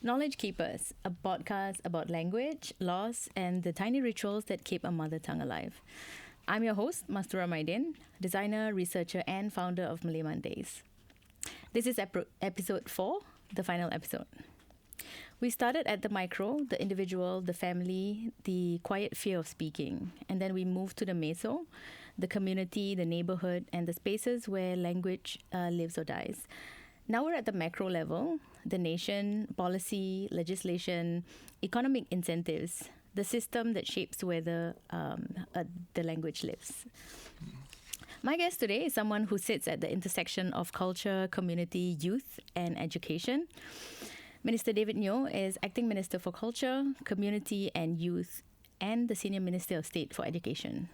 Knowledge Keepers, a podcast about language, laws, and the tiny rituals that keep a mother tongue alive. I'm your host, Masturah Maidin, designer, researcher, and founder of Malay Mondays. This is episode 4, the final episode. We started at the micro, the individual, the family, the quiet fear of speaking. And then we moved to the meso, the community, the neighborhood, and the spaces where language lives or dies. Now we're at the macro level, the nation, policy, legislation, economic incentives, the system that shapes where the language lives. My guest today is someone who sits at the intersection of culture, community, youth, and education. Minister David Nyo is Acting Minister for Culture, Community and Youth, and the Senior Minister of State for Education.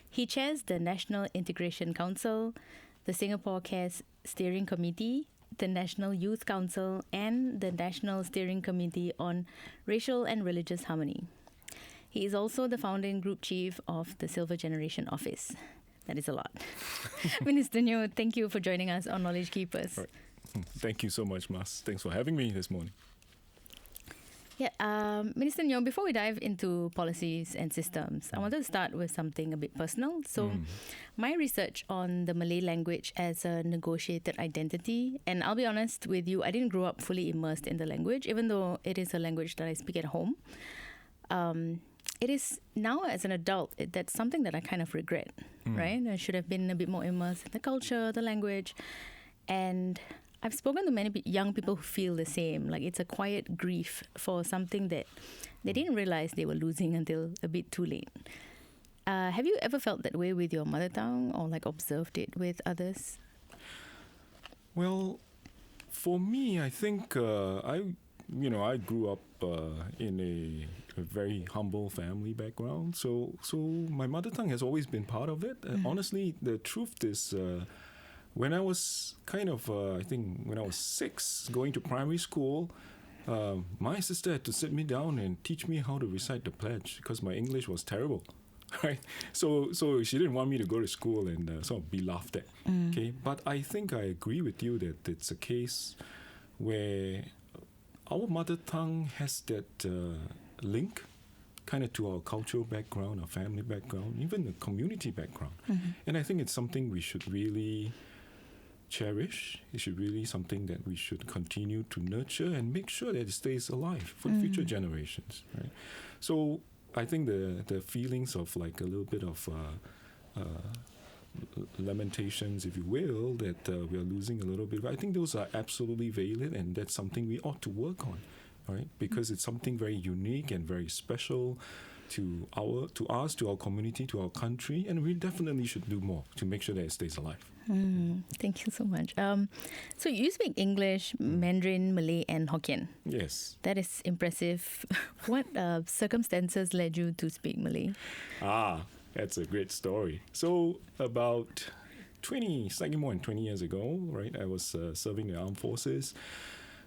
He chairs the National Integration Council, the Singapore Cares Steering Committee, the National Youth Council, and the National Steering Committee on Racial and Religious Harmony. He is also the founding group chief of the Silver Generation Office. That is a lot. Minister Nyo, thank you for joining us on Knowledge Keepers. Right. Thank you so much, Mas. Thanks for having me this morning. Yeah, Minister Nyo, before we dive into policies and systems, I wanted to start with something a bit personal. So, my research on the Malay language as a negotiated identity, and I'll be honest with you, I didn't grow up fully immersed in the language, even though it is a language that I speak at home. It is now, as an adult, that's something that I kind of regret, right? I should have been a bit more immersed in the culture, the language, and I've spoken to many young people who feel the same. Like, it's a quiet grief for something that they didn't realize they were losing until a bit too late. Have you ever felt that way with your mother tongue, or like observed it with others? Well, for me, I think I grew up in a very humble family background. So my mother tongue has always been part of it. Honestly, the truth is, when I was when I was 6, going to primary school, my sister had to sit me down and teach me how to recite the pledge because my English was terrible, right? So she didn't want me to go to school and sort of be laughed at. Okay, but I think I agree with you that it's a case where our mother tongue has that link kind of to our cultural background, our family background, even the community background. And I think it's something we should really cherish. It should really something that we should continue to nurture and make sure that it stays alive for future generations. Right? So I think the feelings of like a little bit of lamentations, if you will, that we are losing a little bit, I think those are absolutely valid, and that's something we ought to work on, right? Because it's something very unique and very special to us, to our community, to our country, and we definitely should do more to make sure that it stays alive. Thank you so much. So you speak English, Mandarin, Malay, and Hokkien. Yes. That is impressive. What circumstances led you to speak Malay? That's a great story. So about slightly more than 20 years ago, right, I was serving the armed forces.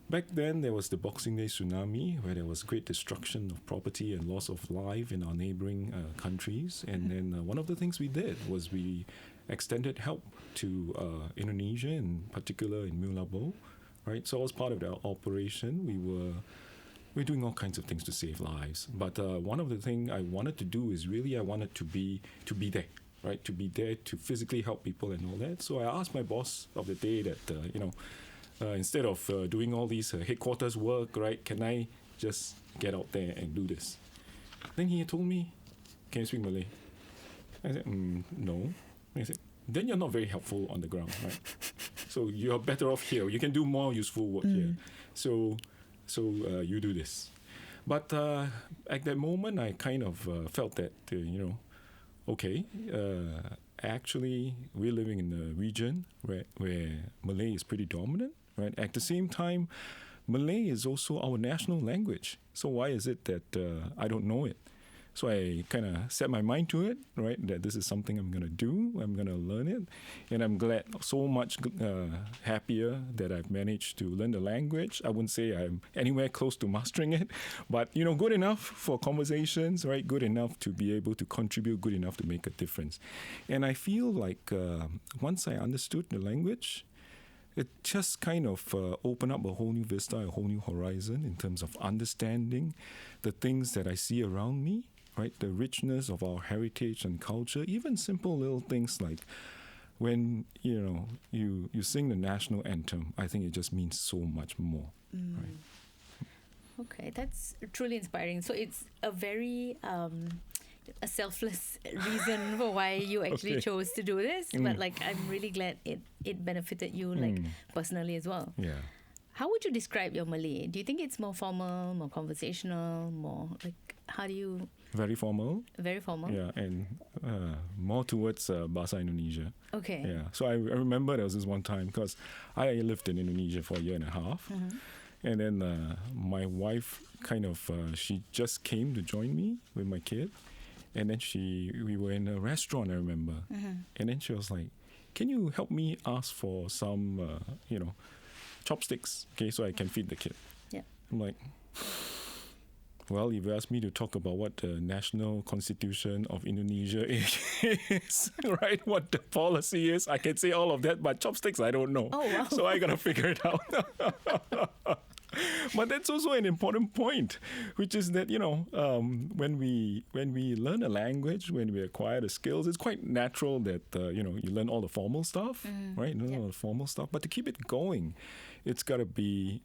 Back then, there was the Boxing Day tsunami, where there was great destruction of property and loss of life in our neighboring countries. And then one of the things we did was we extended help to Indonesia, in particular in Mulabo, right? So as part of the operation, we're doing all kinds of things to save lives. But one of the things I wanted to do is I wanted to be there, right? To be there to physically help people and all that. So I asked my boss of the day that, instead of doing all these headquarters work, right, can I just get out there and do this? Then he told me, can you speak Malay? I said, no. He said, then you're not very helpful on the ground, right? So you're better off here. You can do more useful work here. So you do this. But at that moment, I kind of felt that, okay, actually, we're living in a region where Malay is pretty dominant, right? At the same time, Malay is also our national language. So why is it that I don't know it? So I kind of set my mind to it, right, that this is something I'm going to do. I'm going to learn it. And I'm glad, so much happier that I've managed to learn the language. I wouldn't say I'm anywhere close to mastering it, but, good enough for conversations, right? Good enough to be able to contribute, good enough to make a difference. And I feel like once I understood the language, it just kind of opened up a whole new vista, a whole new horizon in terms of understanding the things that I see around me, right? The richness of our heritage and culture, even simple little things like when, you sing the national anthem, I think it just means so much more, right? Okay, that's truly inspiring. So it's a very a selfless reason for why you actually chose to do this, but like I'm really glad it benefited you like personally as well. Yeah. How would you describe your Malay? Do you think it's more formal, more conversational, more like how do you? Very formal. Very formal. Yeah, and more towards Bahasa Indonesia. Okay. Yeah. So I remember there was this one time because I lived in Indonesia for a year and a half. And then my wife kind of, she just came to join me with my kid. And then we were in a restaurant, I remember. And then she was like, can you help me ask for some, chopsticks, okay, so I can feed the kid? Yeah. I'm like, well, if you ask me to talk about what the national constitution of Indonesia is, right, what the policy is, I can say all of that, but chopsticks, I don't know. Oh, wow. So I got to figure it out. But that's also an important point, which is that, when we learn a language, when we acquire the skills, it's quite natural that, you learn all the formal stuff, right? You learn all the formal stuff. But to keep it going, it's got to be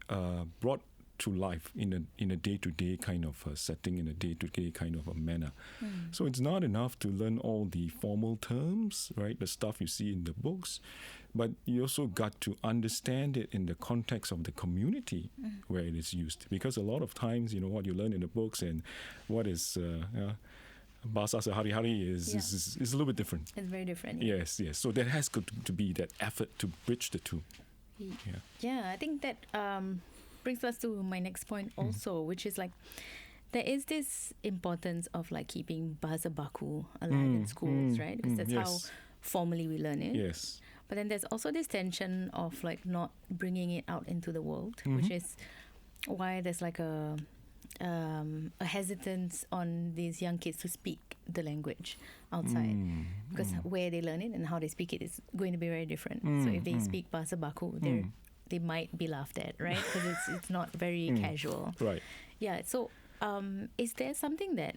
brought to life in a day-to-day kind of setting, in a day-to-day kind of a manner. So it's not enough to learn all the formal terms, right? The stuff you see in the books, but you also got to understand it in the context of the community where it is used. Because a lot of times, what you learn in the books and what is bahasa sehari-hari is a little bit different. It's very different. Yeah. Yes. So there has got to be that effort to bridge the two. Yeah, I think that brings us to my next point also, which is like there is this importance of like keeping bahasa baku alive in schools, right? Because that's how formally we learn it. Yes. But then there's also this tension of like not bringing it out into the world, which is why there's like a hesitance on these young kids to speak the language outside, because where they learn it and how they speak it is going to be very different. So if they speak bahasa baku, they might be laughed at, right? Because it's not very casual. Right. Yeah. So is there something that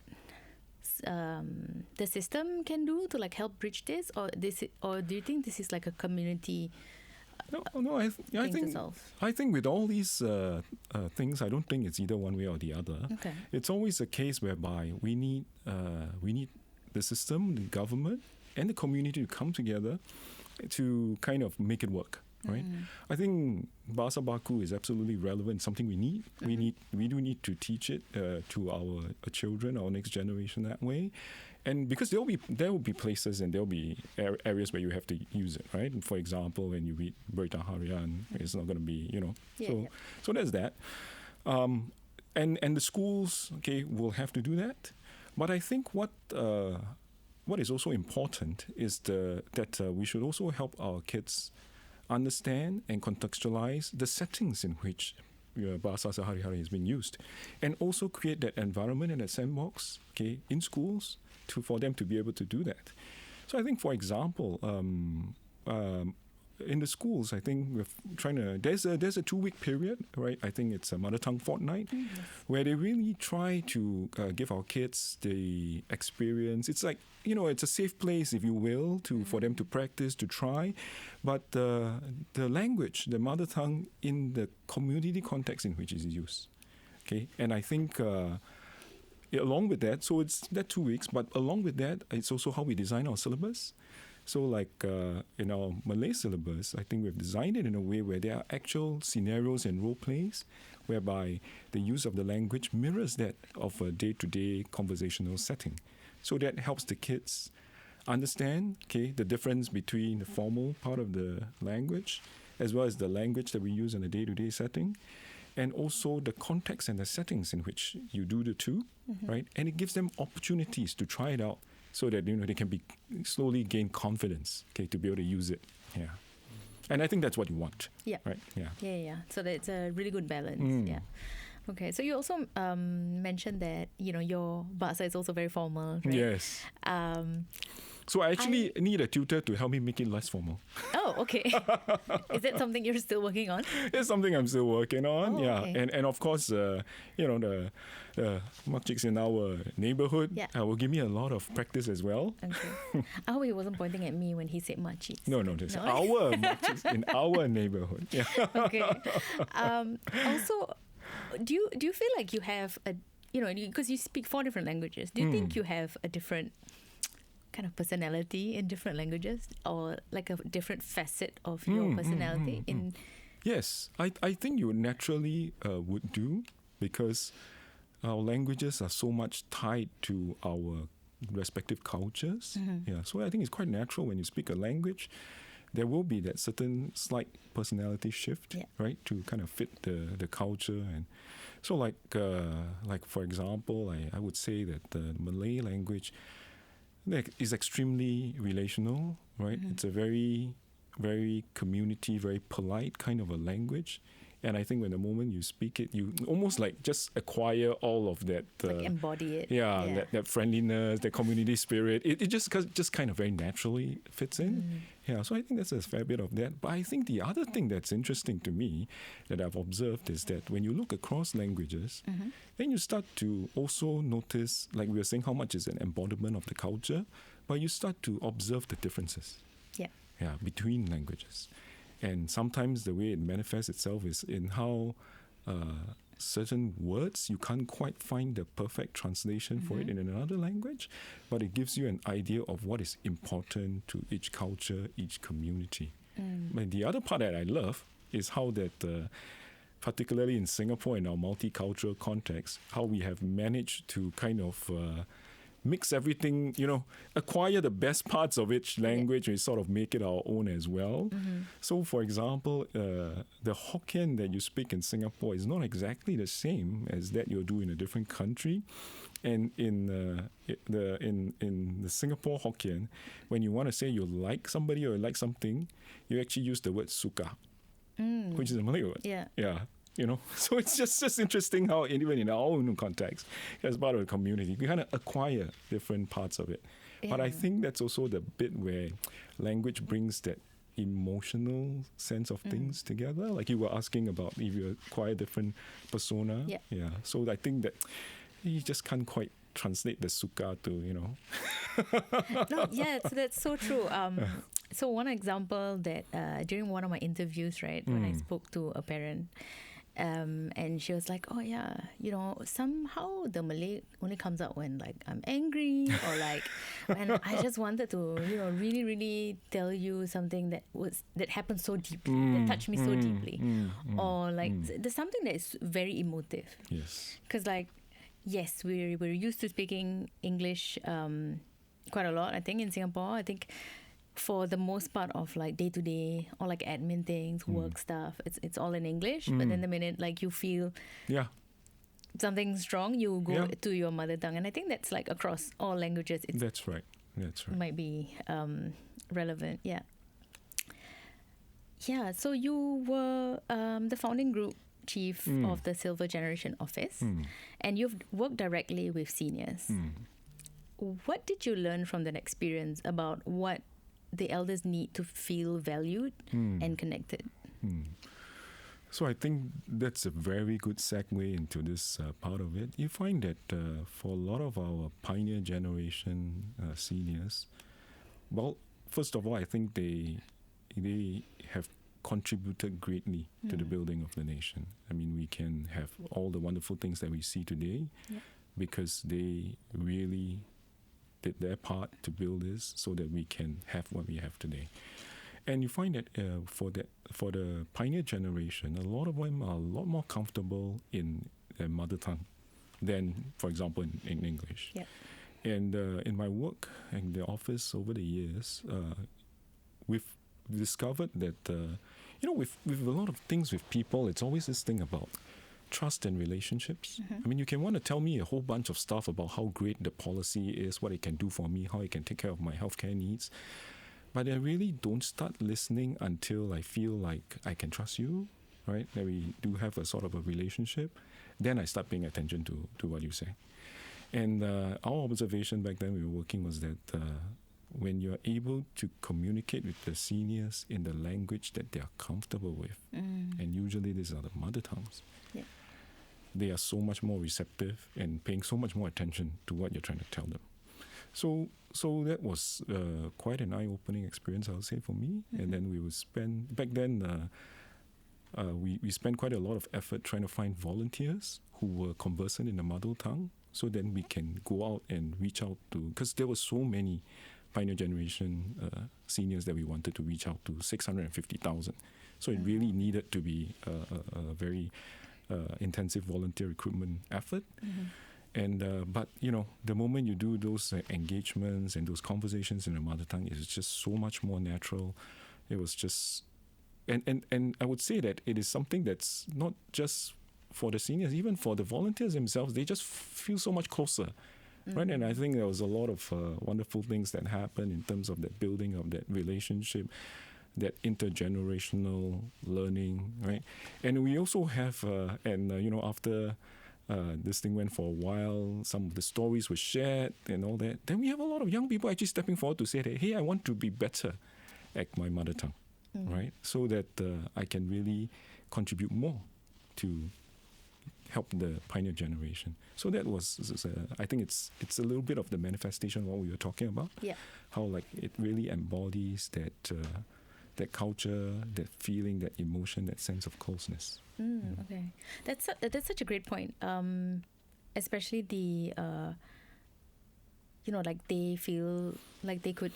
the system can do to like help bridge this, or do you think this is like a community? No. I think with all these things, I don't think it's either one way or the other. Okay. It's always a case whereby we need the system, the government, and the community to come together to kind of make it work. Right. I think bahasa baku is absolutely relevant. Something we need. We do need to teach it to our children, our next generation that way. And because there will be places and there will be areas where you have to use it, right? And for example, when you read Berita Harian, it's not going to be, So there's that. And the schools, will have to do that. But I think what is also important is that we should also help our kids understand and contextualize the settings in which bahasa sehari-hari is being used, and also create that environment and that sandbox, in schools for them to be able to do that. So I think, for example, in the schools, I think we're trying to. There's a 2-week period, right? I think it's a mother tongue fortnight, where they really try to give our kids the experience. It's like it's a safe place, if you will, for them to practice, to try, but the language, the mother tongue, in the community context in which it is used. And I think. Along with that, so it's that 2 weeks, but along with that, it's also how we design our syllabus. So like in our Malay syllabus, I think we've designed it in a way where there are actual scenarios and role plays whereby the use of the language mirrors that of a day-to-day conversational setting. So that helps the kids understand, the difference between the formal part of the language as well as the language that we use in a day-to-day setting, and also the context and the settings in which you do the two, right? And it gives them opportunities to try it out so that they can slowly gain confidence, to be able to use it. Yeah. And I think that's what you want. Yeah. Right? Yeah. So that's a really good balance. Yeah. Okay. So you also mentioned that, your bahasa is also very formal, right? Yes. So I actually need a tutor to help me make it less formal. Oh, okay. Is that something you're still working on? It's something I'm still working on. Oh, yeah, okay. and of course, the makciks in our neighborhood will give me a lot of practice as well. Okay. Oh, he wasn't pointing at me when he said makciks. No, this is our makciks in our neighborhood. Yeah. Okay. Also, do you feel like you have a, because you speak 4 different languages, do you think you have a different kind of personality in different languages, or like a different facet of your personality in? Yes, I think you naturally would do, because our languages are so much tied to our respective cultures. Yeah, so I think it's quite natural when you speak a language, there will be that certain slight personality shift, right, to kind of fit the culture. And so like for example, I would say that the Malay language is extremely relational, right? It's a very, very community, very polite kind of a language. And I think when the moment you speak it, you almost like just acquire all of that. Like embody it. Yeah, that friendliness, that community spirit. It just kind of very naturally fits in. Yeah, so I think that's a fair bit of that. But I think the other thing that's interesting to me that I've observed is that when you look across languages, then you start to also notice, like we were saying, how much is an embodiment of the culture, but you start to observe the differences. Yeah, between languages. And sometimes the way it manifests itself is in how certain words, you can't quite find the perfect translation for it in another language, but it gives you an idea of what is important to each culture, each community. And the other part that I love is how that, particularly in Singapore, in our multicultural context, how we have managed to kind of mix everything, acquire the best parts of each language and sort of make it our own as well. So, for example, the Hokkien that you speak in Singapore is not exactly the same as that you'll do in a different country. And in the Singapore Hokkien, when you want to say you like somebody or you like something, you actually use the word suka, which is a Malay word. Yeah. So it's just interesting how even in our own context, as part of the community, we kind of acquire different parts of it. But I think that's also the bit where language brings that emotional sense of things together. Like you were asking about if you acquire different persona. Yeah. So I think that you just can't quite translate the suka to, No, so that's so true. So one example that during one of my interviews, right, when I spoke to a parent, and she was like, oh yeah, somehow the Malay only comes out when like I'm angry or like when I just wanted to, really, really tell you something that happened so deeply, that touched me so deeply. Or like there's something that is very emotive. Yes. Because like, yes, we're used to speaking English quite a lot, I think, in Singapore. I think for the most part of like day-to-day or like admin things, work stuff, it's all in English. But then the minute like you feel something's wrong, you go to your mother tongue. And I think that's like across all languages. That's right. Might be relevant. Yeah. So you were the founding group chief of the Silver Generation Office, and you've worked directly with seniors. What did you learn from that experience about what the elders need to feel valued and connected? So I think that's a very good segue into this part of it. You find that for a lot of our pioneer generation seniors, well, first of all, I think they have contributed greatly to the building of the nation. I mean, we can have all the wonderful things that we see today because they really did their part to build this so that we can have what we have today. And you find that for the pioneer generation, a lot of them are a lot more comfortable in their mother tongue than, for example, in English. And in my work in the office over the years, we've discovered that with a lot of things with people, it's always this thing about trust and relationships. I mean, you can want to tell me a whole bunch of stuff about how great the policy is, what it can do for me, how it can take care of my healthcare needs. But I really don't start listening until I feel like I can trust you, right? That we do have a sort of a relationship. Then I start paying attention to what you say. And our observation back then we were working was that when you're able to communicate with the seniors in the language that they are comfortable with, and usually these are the mother tongues, they are so much more receptive and paying so much more attention to what you're trying to tell them. So that was quite an eye-opening experience, I would say, for me. And then we would spend, back then, we spent quite a lot of effort trying to find volunteers who were conversant in the mother tongue, so then we can go out and reach out to, because there were so many Pioneer Generation seniors that we wanted to reach out to, 650,000. So it really needed to be a very intensive volunteer recruitment effort. And but the moment you do those engagements and those conversations in the mother tongue, it's just so much more natural. It was just, and I would say that it is something that's not just for the seniors, even for the volunteers themselves, they just feel so much closer, right? And I think there was a lot of wonderful things that happened in terms of that building of that relationship, that intergenerational learning, right? And we also have, after this thing went for a while, some of the stories were shared and all that, then we have a lot of young people actually stepping forward to say that, hey, I want to be better at my mother tongue, right? So that I can really contribute more to help the Pioneer Generation. So that was, I think it's a little bit of the manifestation of what we were talking about. Yeah. How like it really embodies that culture, that feeling, that emotion, that sense of closeness. Okay, that's such a great point. Especially the like they feel like they could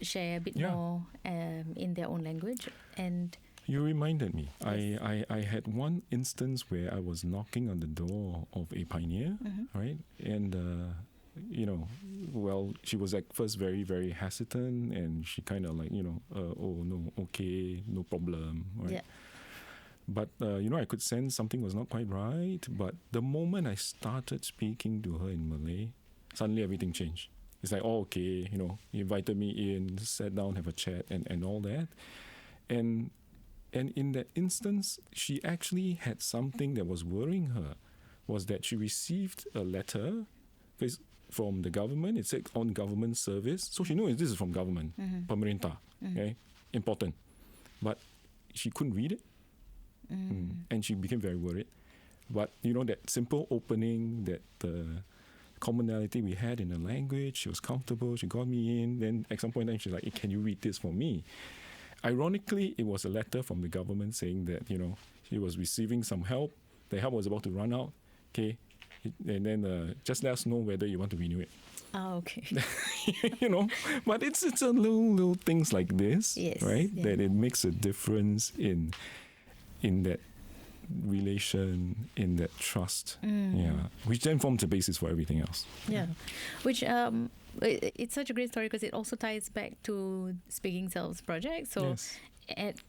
share a bit more in their own language. And you reminded me. Yes. I had one instance where I was knocking on the door of a pioneer, right? And she was at first very, very hesitant, and she kind of like, oh no, okay, no problem, right? Yeah. But, I could sense something was not quite right. But the moment I started speaking to her in Malay, suddenly everything changed. It's like, oh, okay, he invited me in, sat down, have a chat, and all that. And in that instance, she actually had something that was worrying her, was that she received a letter from the government. It said on government service. So she knew this is from government, pemerintah, okay, important. But she couldn't read it. And she became very worried. But, that simple opening, that commonality we had in the language, she was comfortable, she got me in. Then at some point in time, she's like, hey, can you read this for me? Ironically, it was a letter from the government saying that, she was receiving some help. The help was about to run out. Okay. And then just let us know whether you want to renew it. Oh, okay. But it's a little things like this, yes, right? Yeah. That it makes a difference in that relation, in that trust, which then forms the basis for everything else. Yeah, which it's such a great story because it also ties back to Speaking Selves project. So yes.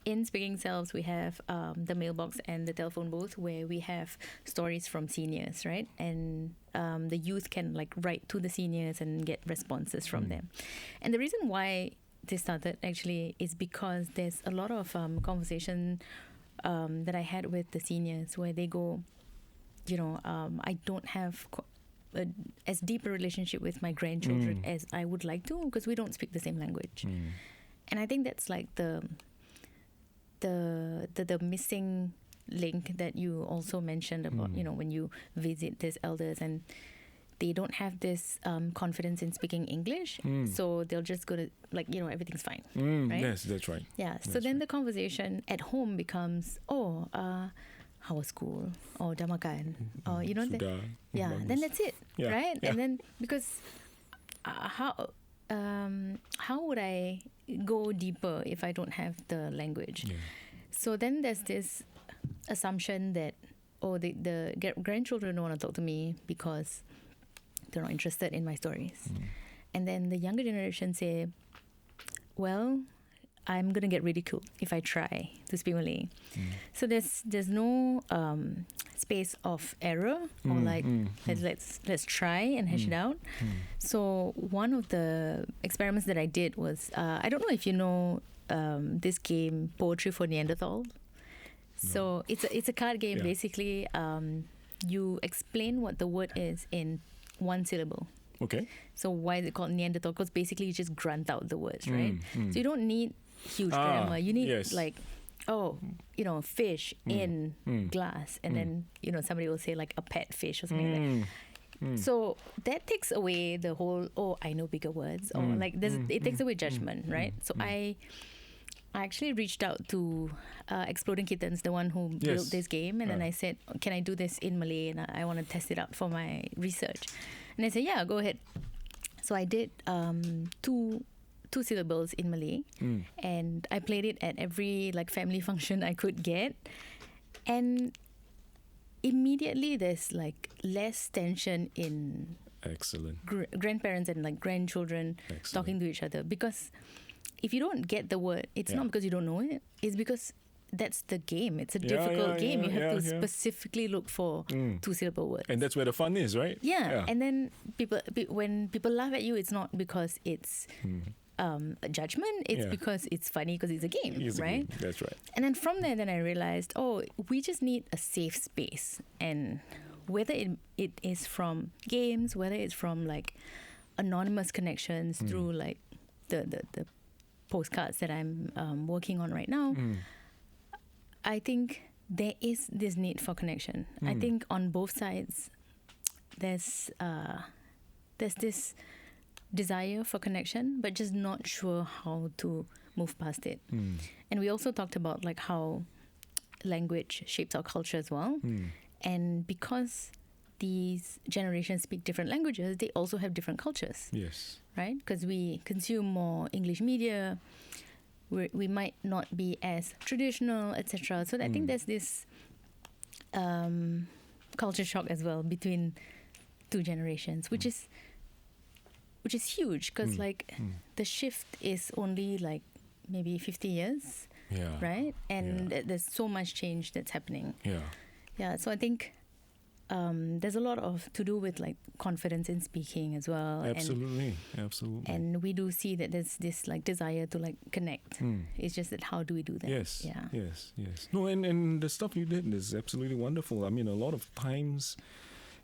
In Speaking Selves, we have the mailbox and the telephone booth where we have stories from seniors, right? And the youth can like write to the seniors and get responses from them. And the reason why this started actually is because there's a lot of conversation that I had with the seniors where they go, I don't have as deep a relationship with my grandchildren as I would like to because we don't speak the same language. And I think that's like the missing link that you also mentioned about, when you visit these elders and they don't have this confidence in speaking English, so they'll just go to everything's fine, right? Yes, that's right. Yeah. So then the conversation at home becomes, how was school? Or dah makan? Or then that's it, right? Yeah. And then because how would I go deeper if I don't have the language? Yeah. So then there's this assumption that the grandchildren don't want to talk to me because they're not interested in my stories. And then the younger generation say, well, I'm going to get ridiculed if I try to speak Malay. So there's no space of error or let's try and hash it out. So one of the experiments that I did was, I don't know if you know this game, Poetry for Neanderthal. No. So it's a card game. Basically. You explain what the word is in one syllable. Okay. So why is it called Neanderthal? Because basically you just grunt out the words, right? So you don't need huge grammar. You need like, fish in glass, and then somebody will say like a pet fish or something like that. So that takes away the whole I know bigger words, or like it takes away judgment, right? So I actually reached out to Exploding Kittens, the one who built this game, and then I said, can I do this in Malay, and I want to test it out for my research. And they said, yeah, go ahead. So I did two syllables in Malay, and I played it at every like family function I could get, and immediately there's like less tension in Excellent. Grandparents and like grandchildren talking to each other, because if you don't get the word, it's not because you don't know it, it's because that's the game. It's a difficult game. You have to specifically look for two-syllable words. And that's where the fun is, right? Yeah. And then when people laugh at you, it's not because it's a judgment. It's because it's funny, because it's a game, right? That's right. And then from there, then I realized, we just need a safe space. And whether it is from games, whether it's from like anonymous connections through like the postcards that I'm working on right now, I think there is this need for connection. I think on both sides, there's this desire for connection, but just not sure how to move past it. And we also talked about like how language shapes our culture as well. And because these generations speak different languages, they also have different cultures. Yes. Right? Because we consume more English media, we might not be as traditional, etc. So I think there's this culture shock as well between two generations, which is huge, because the shift is only like maybe 50 years, right? And there's so much change that's happening. So I think there's a lot to do with like confidence in speaking as well. Absolutely. And we do see that there's this like desire to like connect. It's just that how do we do that? Yes. No, and the stuff you did is absolutely wonderful. I mean, a lot of times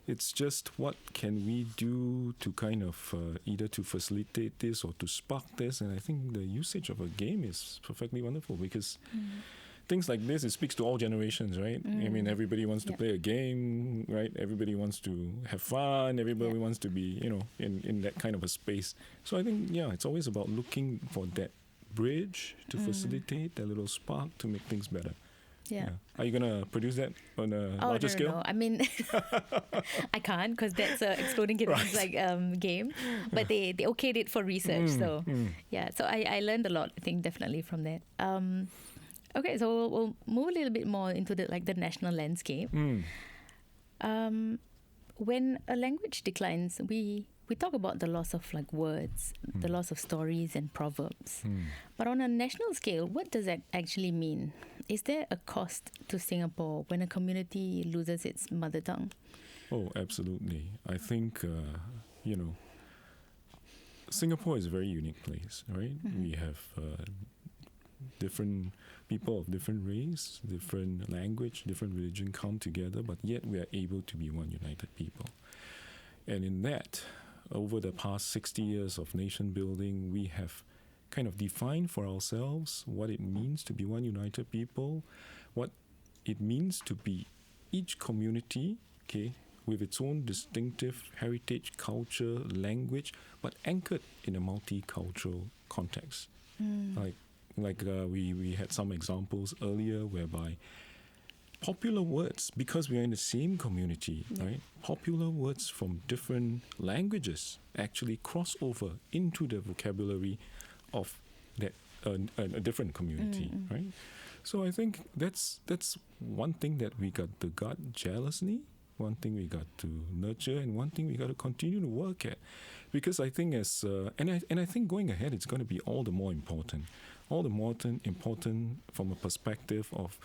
it's just what can we do to kind of either to facilitate this or to spark this. And I think the usage of a game is perfectly wonderful, because things like this, it speaks to all generations, right? I mean, everybody wants to play a game, right? Everybody wants to have fun. Everybody wants to be, in that kind of a space. So I think, it's always about looking for that bridge to facilitate that little spark to make things better. Yeah. Are you going to produce that on a larger scale? No. I mean, I can't, because that's an Exploding Kittens game. But they okayed it for research. So I learned a lot, I think, definitely from that. Okay, so we'll move a little bit more into the national landscape. When a language declines, we talk about the loss of like words, the loss of stories and proverbs. But on a national scale, what does that actually mean? Is there a cost to Singapore when a community loses its mother tongue? Oh, absolutely. I think, Singapore is a very unique place, right? We have different people of different race, different language, different religion come together, but yet we are able to be one united people. And in that, over the past 60 years of nation building, we have kind of defined for ourselves what it means to be one united people, what it means to be each community, with its own distinctive heritage, culture, language, but anchored in a multicultural context. We had some examples earlier whereby popular words, because we are in the same community, right? Popular words from different languages actually cross over into the vocabulary of that a different community, right? So I think that's one thing that we got to guard jealously, one thing we got to nurture, and one thing we got to continue to work at, because I think I think going ahead, it's going to be all the more important from a perspective of,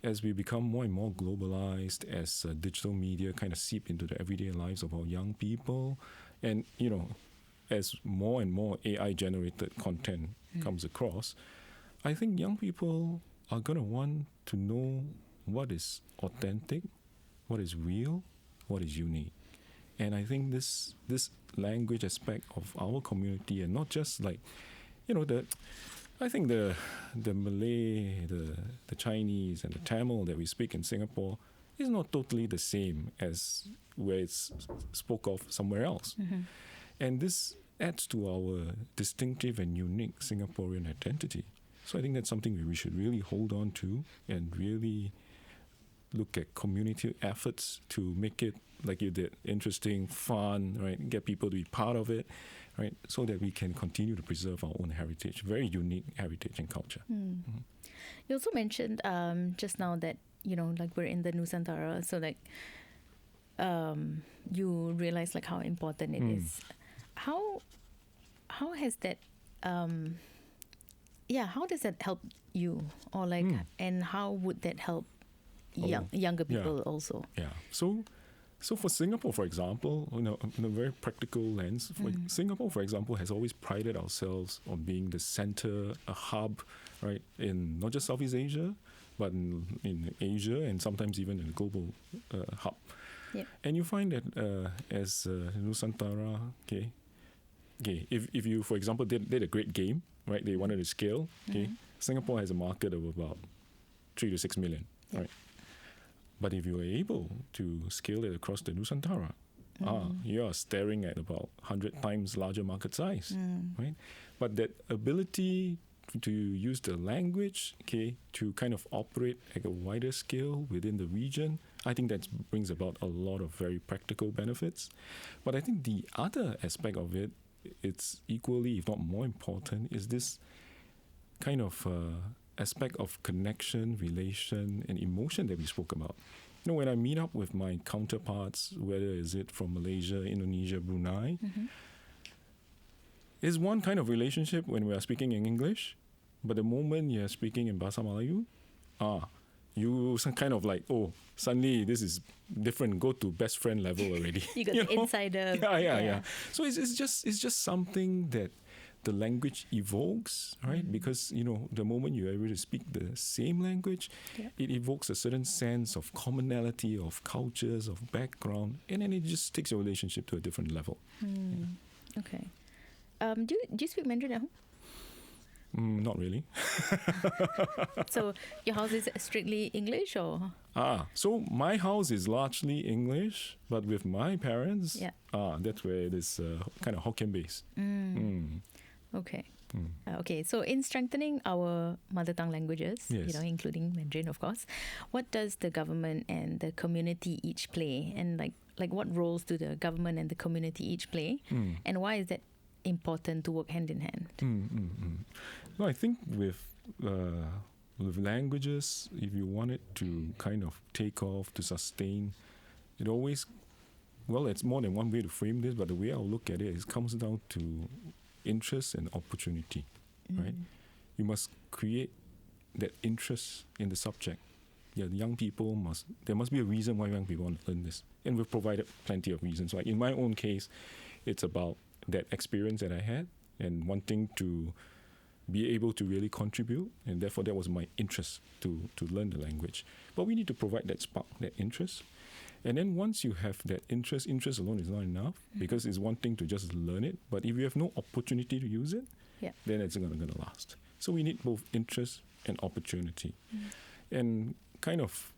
as we become more and more globalized, as digital media kind of seep into the everyday lives of our young people, and as more and more AI-generated content comes across, I think young people are going to want to know what is authentic, what is real, what is unique. And I think this language aspect of our community, and not just like, I think the Malay, the Chinese, and the Tamil that we speak in Singapore is not totally the same as where it's spoke of somewhere else. And this adds to our distinctive and unique Singaporean identity. So I think that's something we should really hold on to and really look at community efforts to make it, like you did, interesting, fun, right? Get people to be part of it, right? So that we can continue to preserve our own heritage, very unique heritage and culture. You also mentioned just now that, like we're in the Nusantara, so like you realize like how important it is. How has that how does that help you, or like and how would that help younger people also? So for Singapore, for example, in a very practical lens, Singapore, for example, has always prided ourselves on being the center, a hub, right, in not just Southeast Asia, but in Asia and sometimes even in a global hub. Yeah. And you find that as Nusantara, if you, for example, did a great game, right, they wanted to scale, Singapore has a market of about 3 to 6 million, right? But if you are able to scale it across the Nusantara, you are staring at about 100 times larger market size, right? But that ability to use the language, to kind of operate at a wider scale within the region, I think that brings about a lot of very practical benefits. But I think the other aspect of it, it's equally, if not more important, is this kind of aspect of connection, relation, and emotion that we spoke about. When I meet up with my counterparts, whether is it from Malaysia, Indonesia, Brunei, it's one kind of relationship when we are speaking in English, but the moment you're speaking in Bahasa Melayu, you some kind of like, suddenly this is different, go to best friend level already. You got the insider. Yeah. So it's just something that the language evokes, right? Because, the moment you're able to speak the same language, it evokes a certain sense of commonality, of cultures, of background, and then it just takes your relationship to a different level. Okay. Do you speak Mandarin at home? Not really. So your house is strictly English, or? So my house is largely English, but with my parents, that's where it is kind of Hokkien based. Okay. Okay. So in strengthening our mother tongue languages, including Mandarin, of course, what does the government and the community each play, and like what roles do the government and the community each play, and why is that important to work hand in hand? Well, I think with languages, if you want it to kind of take off, to sustain, it always, it's more than one way to frame this, but the way I'll look at it is comes down to interest and opportunity, right? You must create that interest in the subject. The young people there must be a reason why young people want to learn this. And we've provided plenty of reasons. Like in my own case, it's about that experience that I had and wanting to be able to really contribute, and therefore that was my interest to learn the language. But we need to provide that spark, that interest. And then once you have that interest alone is not enough, because it's one thing to just learn it, but if you have no opportunity to use it, then it's not going to last. So we need both interest and opportunity. And kind of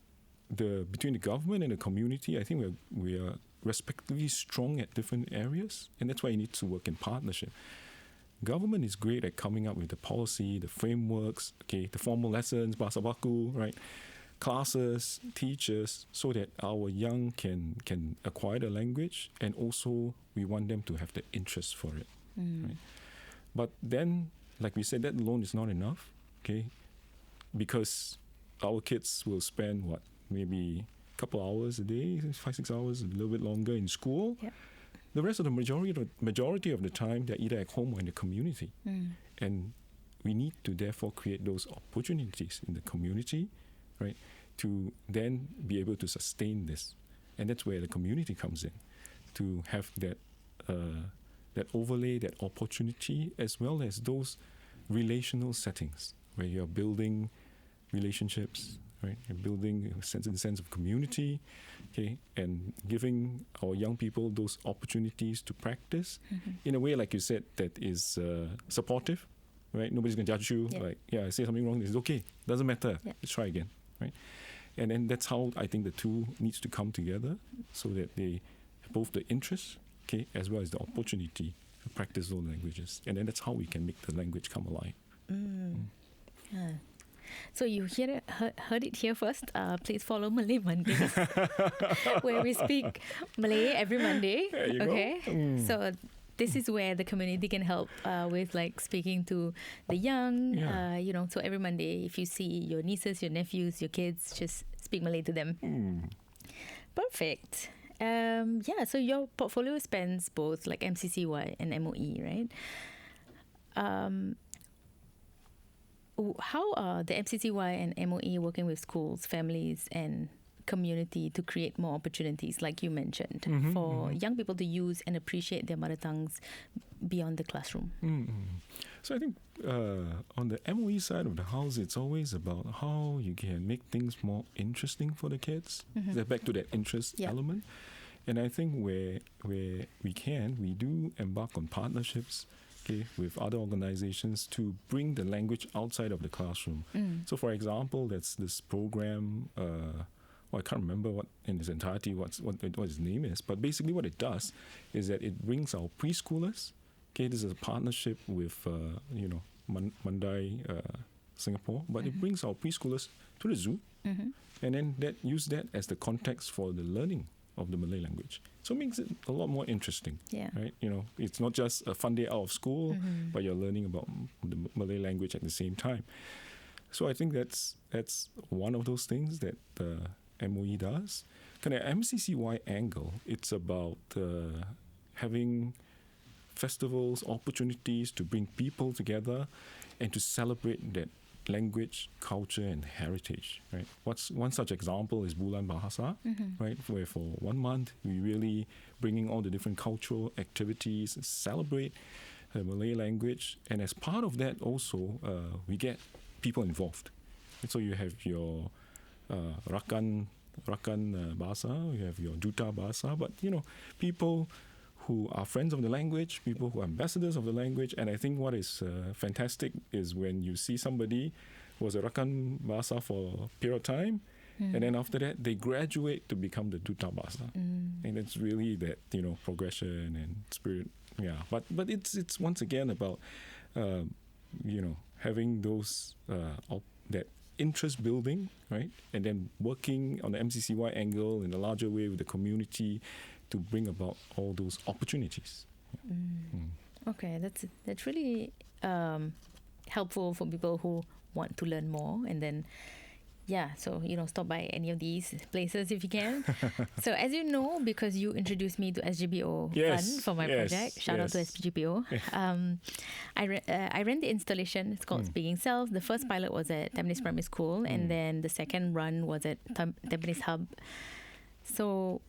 between the government and the community, I think we are respectively strong at different areas, and that's why you need to work in partnership. Government is great at coming up with the policy, the frameworks, the formal lessons, bahasa baku, right? Classes, teachers, so that our young can acquire the language, and also we want them to have the interest for it. Right? But then, like we said, that alone is not enough, because our kids will spend maybe a couple hours a day, 5-6 hours, a little bit longer in school. The rest of the majority of the time, they're either at home or in the community. And we need to therefore create those opportunities in the community, right, to then be able to sustain this. And that's where the community comes in, to have that overlay, that opportunity, as well as those relational settings where you're building relationships, right? And building a sense of community, okay, and giving our young people those opportunities to practice in a way, like you said, that is supportive, right? Nobody's gonna judge you. Like, I say something wrong, it's okay, doesn't matter. Let's try again, right? And then that's how I think the two needs to come together, so that they have both the interest, okay, as well as the opportunity to practice those languages. And then that's how we can make the language come alive. Yeah. So you heard it here first. Please follow Malay Mondays, where we speak Malay every Monday. There you go. So this is where the community can help with like speaking to the young. So every Monday, if you see your nieces, your nephews, your kids, just speak Malay to them. Perfect. So your portfolio spans both like MCCY and MOE, right? How are the MCCY and MOE working with schools, families, and community to create more opportunities, like you mentioned, for young people to use and appreciate their mother tongues beyond the classroom? So I think on the MOE side of the house, it's always about how you can make things more interesting for the kids. Back to that interest element. And I think where we do embark on partnerships, okay, with other organizations to bring the language outside of the classroom. So for example, that's this program, I can't remember what in its entirety what its name is, but basically what it does is that it brings our preschoolers. Okay, this is a partnership with Mandai, Singapore, but it brings our preschoolers to the zoo, and then use that as the context for the learning of the Malay language. So it makes it a lot more interesting, right? It's not just a fun day out of school, but you're learning about the Malay language at the same time. So I think that's one of those things that MOE does. Kind of MCCY angle, it's about having festivals, opportunities to bring people together and to celebrate that language, culture, and heritage, right? One such example is Bulan Bahasa, right? Where for 1 month, we really bringing all the different cultural activities, celebrate the Malay language. And as part of that also, we get people involved. And so you have your Rakan Bahasa, you have your Duta Bahasa, but, people who are friends of the language, people who are ambassadors of the language. And I think what is fantastic is when you see somebody who was a Rakan Bahasa for a period of time, and then after that, they graduate to become the Duta Bahasa. And it's really that, progression and spirit. Yeah, but it's once again about, having those, that interest building, right? And then working on the MCCY angle in a larger way with the community to bring about all those opportunities. Okay, that's really helpful for people who want to learn more, and then so stop by any of these places if you can. So as you know, because you introduced me to SGPO Fund for my project, shout out to SGPO. I ran the installation. It's called Speaking Self. The first pilot was at Tampines Primary School, and then the second run was at Tampines Hub. So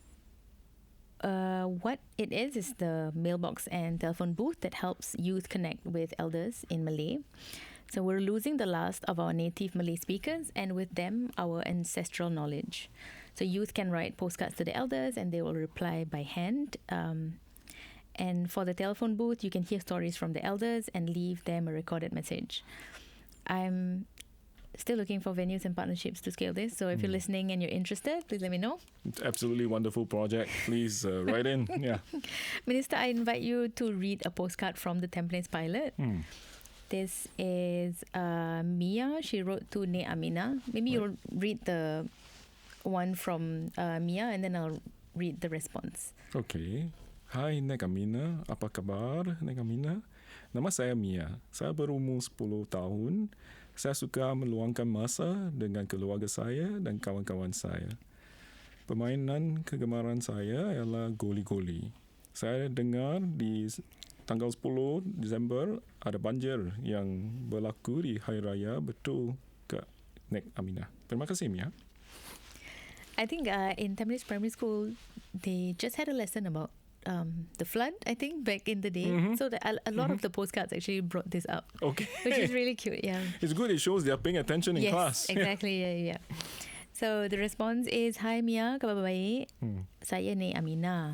what it is the mailbox and telephone booth that helps youth connect with elders in Malay. So we're losing the last of our native Malay speakers, and with them, our ancestral knowledge. So youth can write postcards to the elders, and they will reply by hand. And for the telephone booth, you can hear stories from the elders and leave them a recorded message. I'm still looking for venues and partnerships to scale this. So if you're listening and you're interested, please let me know. It's absolutely wonderful project. Please write in. Minister, I invite you to read a postcard from the Tampines pilot. This is Mia. She wrote to Ne Amina. Maybe you'll read the one from Mia, and then I'll read the response. Okay. Hai Nek Amina, apa kabar Nek Amina? Nama saya Mia. Saya berumur 10 tahun. Saya suka meluangkan masa dengan keluarga saya dan kawan-kawan saya. Permainan kegemaran saya ialah goli-goli. Saya dengar di tanggal 10 Disember ada banjir yang berlaku di Hari Raya. Betul ke Nek Amina? Terima kasih, Mia. I think in Tampines Primary School, they just had a lesson about the flood, I think, back in the day. So a lot of the postcards actually brought this up, Okay. which is really cute. Yeah. It's good. It shows they're paying attention in Yes, class. exactly. Yeah. So the response is, "Hai Mia, khabar baik. Saya ni Amina.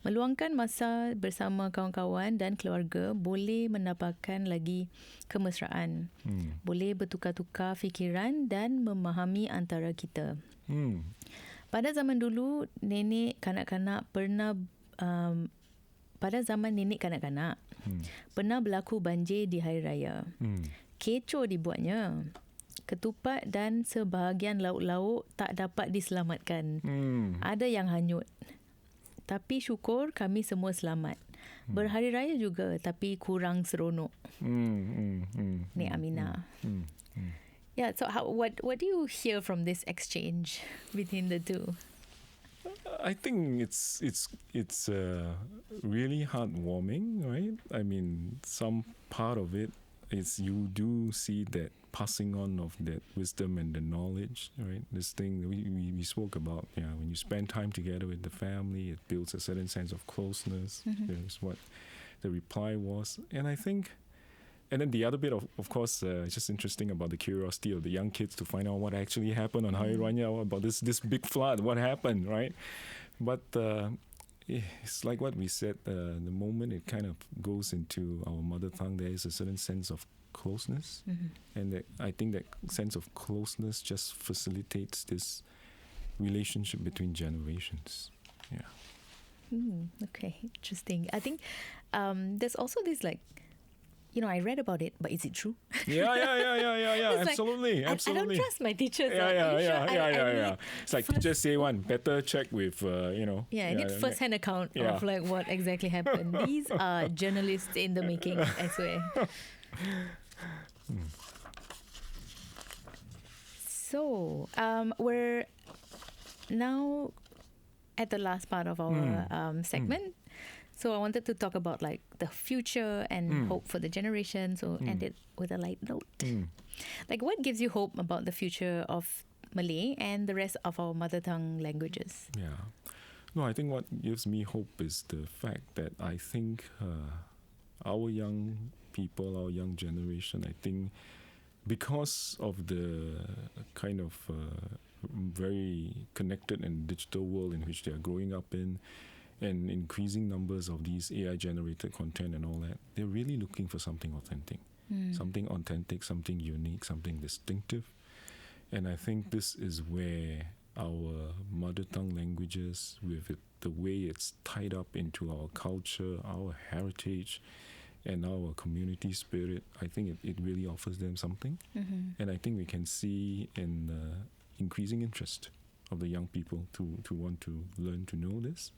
Meluangkan masa bersama kawan-kawan dan keluarga boleh mendapatkan lagi kemesraan. Boleh bertukar-tukar fikiran dan memahami antara kita. Pada zaman dulu, nenek kanak-kanak pernah pada zaman nenek kanak-kanak pernah berlaku banjir di hari raya. Kecoh dibuatnya. Ketupat dan sebahagian lauk-lauk tak dapat diselamatkan. Ada yang hanyut. Tapi syukur kami semua selamat. Berhari raya juga tapi kurang seronok." Ni Amina. Yeah, so what do you hear from this exchange between the two? I think it's really heartwarming, right? I mean, some part of it is you do see that passing on of that wisdom and the knowledge, right? This thing we spoke about, when you spend time together with the family, it builds a certain sense of closeness. Is what the reply was. And I think, and then the other bit of course, it's just interesting about the curiosity of the young kids to find out what actually happened on Hari Raya, about this big flood, what happened, right? But it's like what we said, the moment it kind of goes into our mother tongue, there is a certain sense of closeness. And I think that sense of closeness just facilitates this relationship between generations. Yeah. Okay, interesting. I think there's also this I read about it, but is it true? Yeah. It's Absolutely. I don't trust my teachers. Yeah. It's like teachers say one, better check with, Yeah, I need first-hand account of what exactly happened. These are journalists in the making, I swear. So, we're now at the last part of our segment. So I wanted to talk about the future and hope for the generation. So end it with a light note. What gives you hope about the future of Malay and the rest of our mother tongue languages? Yeah. No, I think what gives me hope is the fact that I think our young people, our young generation, I think because of the kind of very connected and digital world in which they are growing up in, and increasing numbers of these AI-generated content and all that, they're really looking for something authentic. Something authentic, something unique, something distinctive. And I think this is where our mother tongue languages, with the way it's tied up into our culture, our heritage, and our community spirit, I think it really offers them something. And I think we can see in increasing interest of the young people to want to learn to know this.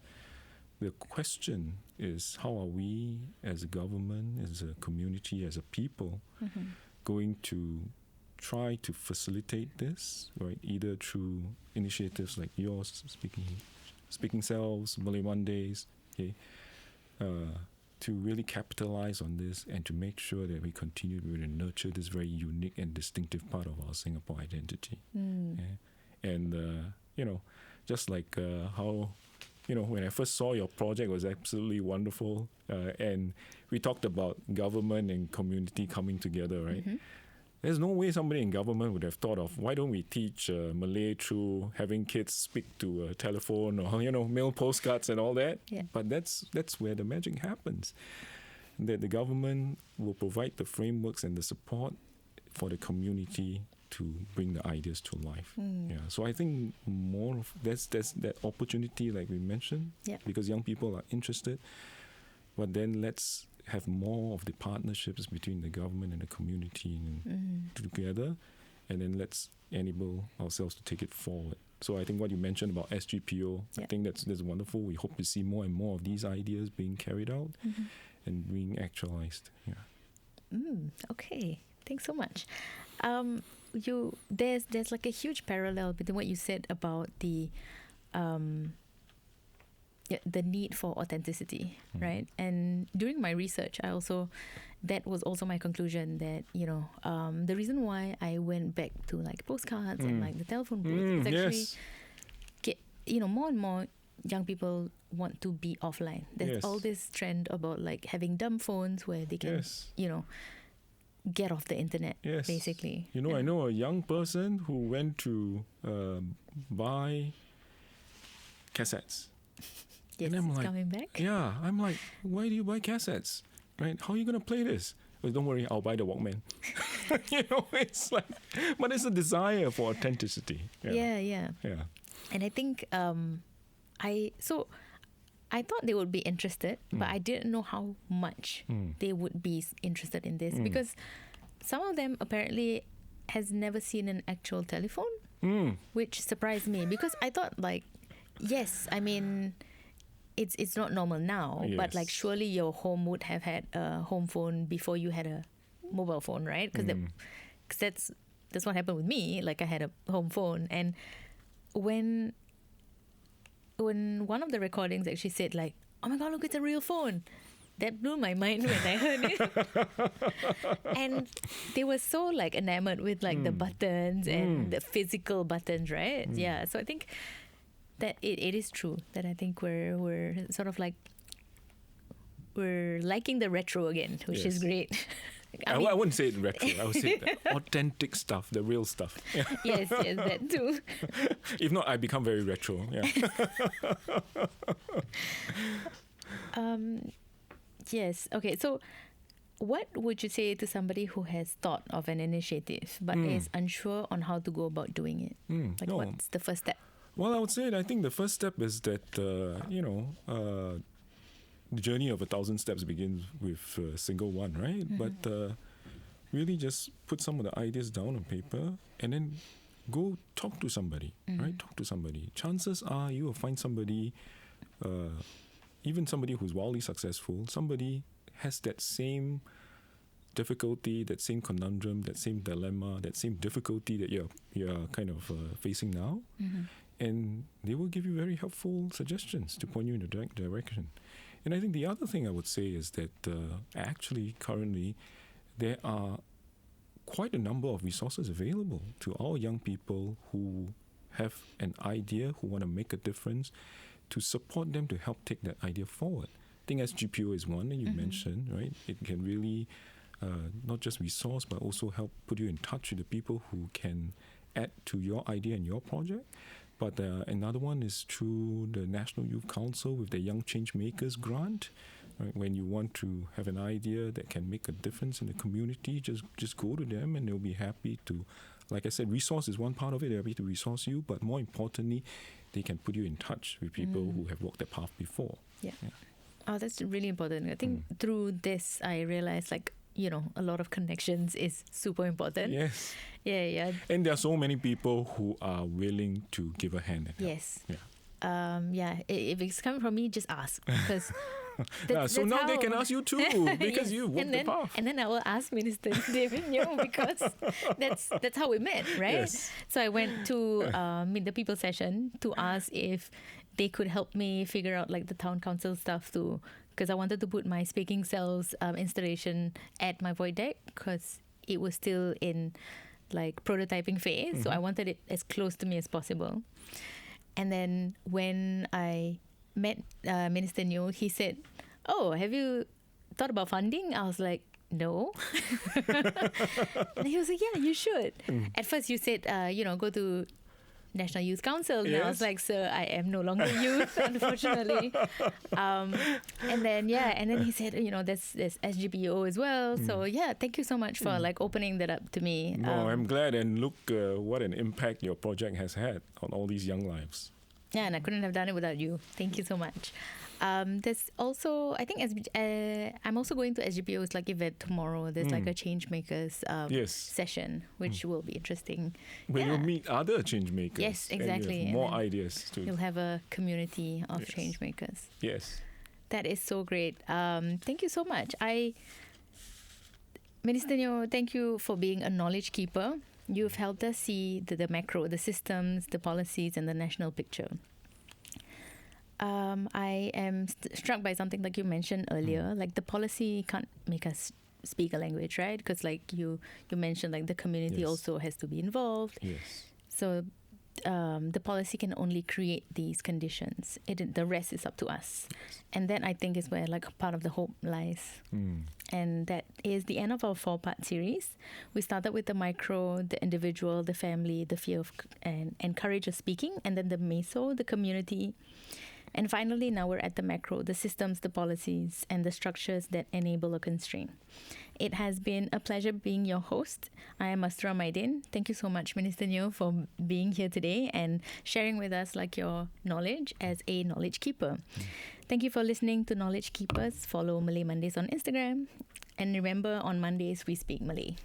The question is, how are we as a government, as a community, as a people, going to try to facilitate this, right? Either through initiatives like yours, Speaking Selves, Malay Mondays, okay, to really capitalize on this and to make sure that we continue to nurture this very unique and distinctive part of our Singapore identity. And, just like how, when I first saw your project, it was absolutely wonderful. And we talked about government and community coming together, right? There's no way somebody in government would have thought of, why don't we teach Malay through having kids speak to a telephone or, mail postcards and all that. Yeah. But that's where the magic happens. That the government will provide the frameworks and the support for the community to bring the ideas to life. Yeah. So I think more of that's that opportunity, like we mentioned, because young people are interested. But then let's have more of the partnerships between the government and the community together, and then let's enable ourselves to take it forward. So I think what you mentioned about SGPO, I think that's wonderful. We hope to see more and more of these ideas being carried out and being actualized. Yeah. Okay, thanks so much. There's like a huge parallel between what you said about the need for authenticity, right? And during my research, that was also my conclusion, that the reason why I went back to postcards and the telephone booth is actually more and more young people want to be offline. There's Yes. all this trend about like having dumb phones where they can, Yes. get off the internet, Yes. basically. I know a young person who went to buy cassettes. Yes, And I'm it's like, coming back. Yeah, I'm like, why do you buy cassettes? Right? How are you going to play this? Well, don't worry, I'll buy the Walkman. It's like, but it's a desire for authenticity. Yeah. Yeah. And I think I thought they would be interested, but I didn't know how much they would be interested in this because some of them apparently has never seen an actual telephone, which surprised me because I thought like, yes, I mean, it's not normal now, but like Yes. surely your home would have had a home phone before you had a mobile phone, right? Because that's what happened with me. Like I had a home phone, and when one of the recordings actually said like, oh my god, look, it's a real phone, that blew my mind when I heard it. And they were so like enamored with like the buttons and the physical buttons, right? Yeah, so I think that it is true that I think we're sort of like we're liking the retro again, which is Yes. great. I wouldn't say it retro. I would say the authentic stuff, the real stuff. Yeah. yes, that too. If not, I become very retro. Yeah. Yes. Okay. So, what would you say to somebody who has thought of an initiative but is unsure on how to go about doing it? Like, No. what's the first step? Well, I would say I think the first step is that the journey of 1,000 steps begins with a single one, right? But really just put some of the ideas down on paper and then go talk to somebody, right? Talk to somebody. Chances are you will find somebody, even somebody who's wildly successful, somebody has that same difficulty, that same conundrum, that same dilemma, that same difficulty that you're kind of facing now. And they will give you very helpful suggestions to point you in the right direction. And I think the other thing I would say is that actually currently there are quite a number of resources available to all young people who have an idea, who want to make a difference, to support them to help take that idea forward. I think SGPO is one that you mentioned, right? It can really not just resource, but also help put you in touch with the people who can add to your idea and your project. But another one is through the National Youth Council with the Young Change Makers grant. Right? When you want to have an idea that can make a difference in the community, just go to them and they'll be happy to, like I said, resource is one part of it. They're happy to resource you, but more importantly, they can put you in touch with people who have walked that path before. Yeah. Oh, that's really important. I think through this, I realized like, a lot of connections is super important. Yes. Yeah. And there are so many people who are willing to give a hand. And help. Yes. Yeah. If it's coming from me, just ask because. So now they can ask you too because you walked the path. And then I will ask Minister David Nyo because that's how we met, right? Yes. So I went to Meet the People session to ask if they could help me figure out like the town council stuff too, because I wanted to put my speaking cells installation at my void deck because it was still in like prototyping phase. So I wanted it as close to me as possible. And then when I met Minister Nyo, he said, "Oh, have you thought about funding?" I was like, "No." And he was like, "Yeah, you should." At first you said, go to National Youth Council. And I was Yes. like, "Sir, I am no longer youth, unfortunately." And then he said, there's SGPO as well. So yeah, thank you so much for like opening that up to me. No, I'm glad. And look what an impact your project has had on all these young lives. Yeah, and I couldn't have done it without you. Thank you so much. There's also, I think I'm also going to SGPO's like event tomorrow. There's like a change makers Yes. session, which will be interesting. When Yeah. you meet other change makers. Yes, and you exactly. have And more then ideas to. You'll have a community of Yes. change makers. Yes. That is so great. Thank you so much. Minister Nyo, thank you for being a knowledge keeper. You've helped us see the macro, the systems, the policies, and the national picture. I am struck by something like you mentioned earlier, like the policy can't make us speak a language, right? Because like you mentioned, like the community Yes. also has to be involved. Yes. So the policy can only create these conditions. The rest is up to us. And that, I think, is where like part of the hope lies. And that is the end of our 4-part series. We started with the micro, the individual, the family, the fear of and courage of speaking, and then the meso, the community. And finally, now we're at the macro, the systems, the policies, and the structures that enable or constrain. It has been a pleasure being your host. I am Masturah Maidin. Thank you so much, Minister Neo, for being here today and sharing with us like your knowledge as a knowledge keeper. Thank you for listening to Knowledge Keepers. Follow Malay Mondays on Instagram. And remember, on Mondays, we speak Malay.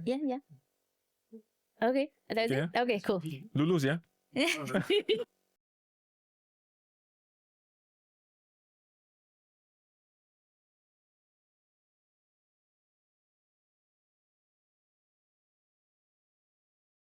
Yeah. Okay, that's it? Okay, cool. Lulus, yeah?